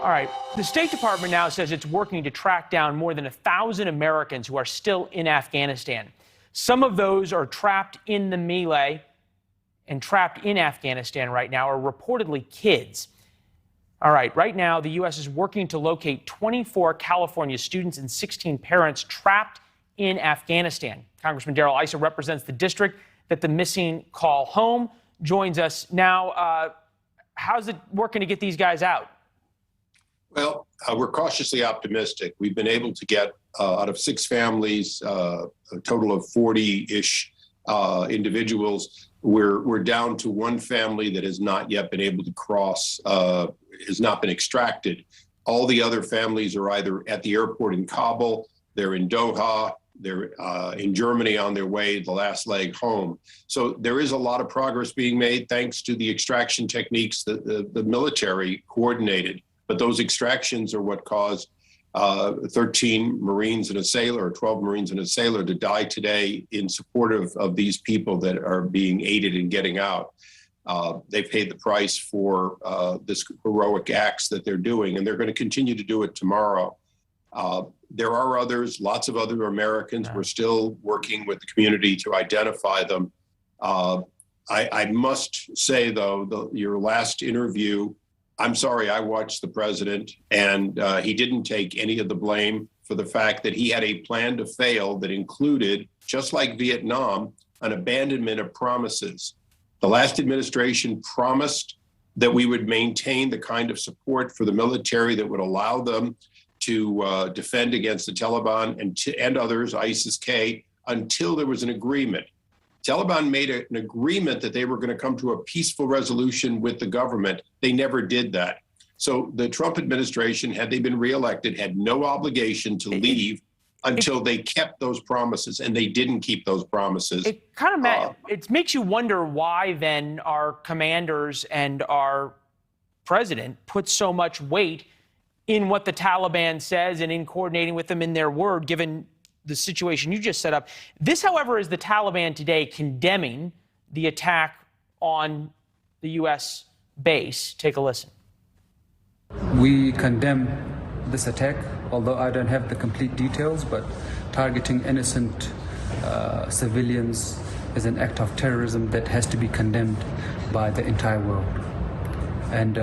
All right. The State Department now says it's working to track down more than 1,000 Americans who are still in Afghanistan. Some of those are trapped in the melee and trapped in Afghanistan right now are reportedly kids. All right. Right now, the U.S. is working to locate 24 California students and 16 parents trapped in Afghanistan. Congressman Darrell Issa represents the district that the missing call home. Joins us now. How's it working to get these guys out? Well, we're cautiously optimistic. We've been able to get out of 6 families, a total of 40-ish individuals. We're down to 1 family that has not yet been able to cross, has not been extracted. All the other families are either at the airport in Kabul, they're in Doha, they're in Germany on their way, the last leg home. So there is a lot of progress being made thanks to the extraction techniques that the military coordinated. But those extractions are what caused 13 Marines and a sailor, or 12 Marines and a sailor, to die today in support of these people that are being aided in getting out. They paid the price for this heroic acts that they're doing, and they're going to continue to do it tomorrow. There are others, lots of other Americans. We're still working with the community to identify them. I must say, though, your last interview, I'm sorry, I watched the president, and he didn't take any of the blame for the fact that he had a plan to fail that included, just like Vietnam, an abandonment of promises. The last administration promised that we would maintain the kind of support for the military that would allow them to defend against the Taliban and others, ISIS-K, until there was an agreement. Taliban made an agreement that they were going to come to a peaceful resolution with the government. They never did that. So the Trump administration, had they been reelected, had no obligation to leave until they kept those promises, and they didn't keep those promises. It kind of it makes you wonder why then our commanders and our president put so much weight in what the Taliban says and in coordinating with them in their word, given the situation you just set up. This, however, is the Taliban today condemning the attack on the U.S. base. Take a listen. We condemn this attack, although I don't have the complete details, but targeting innocent civilians is an act of terrorism that has to be condemned by the entire world. And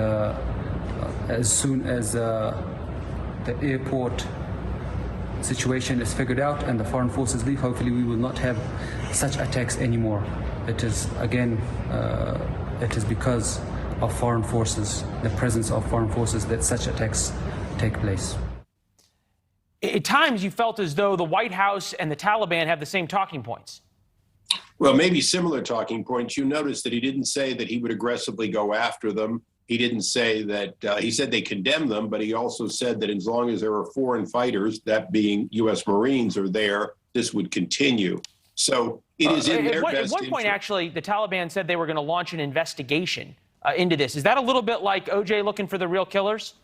as soon as the airport situation is figured out and the foreign forces leave, hopefully we will not have such attacks anymore. It is, again, it is because of foreign forces, the presence of foreign forces, that such attacks take place. At times you felt as though the White House and the Taliban have the same talking points. Well, maybe similar talking points. You notice that he didn't say that he would aggressively go after them. He didn't say that, he said they condemn them, but he also said that as long as there are foreign fighters, that being U.S. Marines, are there, this would continue. So it is in their best interest. At one point, actually, the Taliban said they were going to launch an investigation into this. Is that a little bit like O.J. looking for the real killers?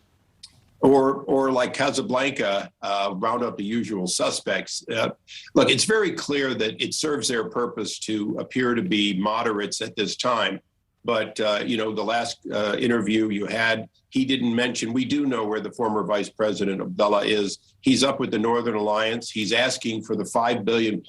Or like Casablanca, round up the usual suspects. Look, it's very clear that it serves their purpose to appear to be moderates at this time. But, you know, the last interview you had, he didn't mention, we do know where the former Vice President Abdullah is. He's up with the Northern Alliance. He's asking for the $5 billion+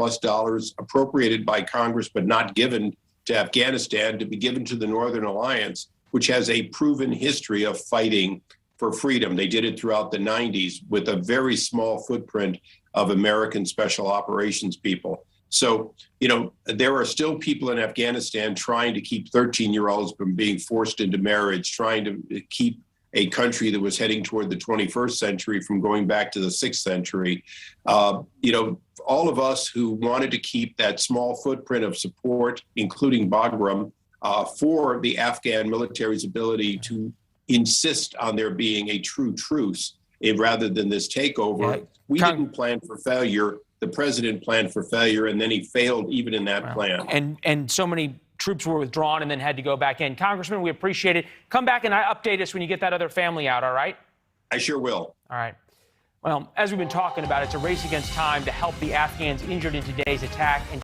appropriated by Congress, but not given to Afghanistan, to be given to the Northern Alliance, which has a proven history of fighting for freedom. They did it throughout the 90s with a very small footprint of American special operations people. So, you know, there are still people in Afghanistan trying to keep 13-year-olds from being forced into marriage, trying to keep a country that was heading toward the 21st century from going back to the 6th century. You know, all of us who wanted to keep that small footprint of support, including Bagram, for the Afghan military's ability to insist on there being a true truce rather than this takeover. Yeah. We didn't plan for failure. The president planned for failure, and then he failed even in that plan. And so many troops were withdrawn and then had to go back in. Congressman, we appreciate it. Come back and update us when you get that other family out, all right? I sure will. All right. Well, as we've been talking about, it's a race against time to help the Afghans injured in today's attack. And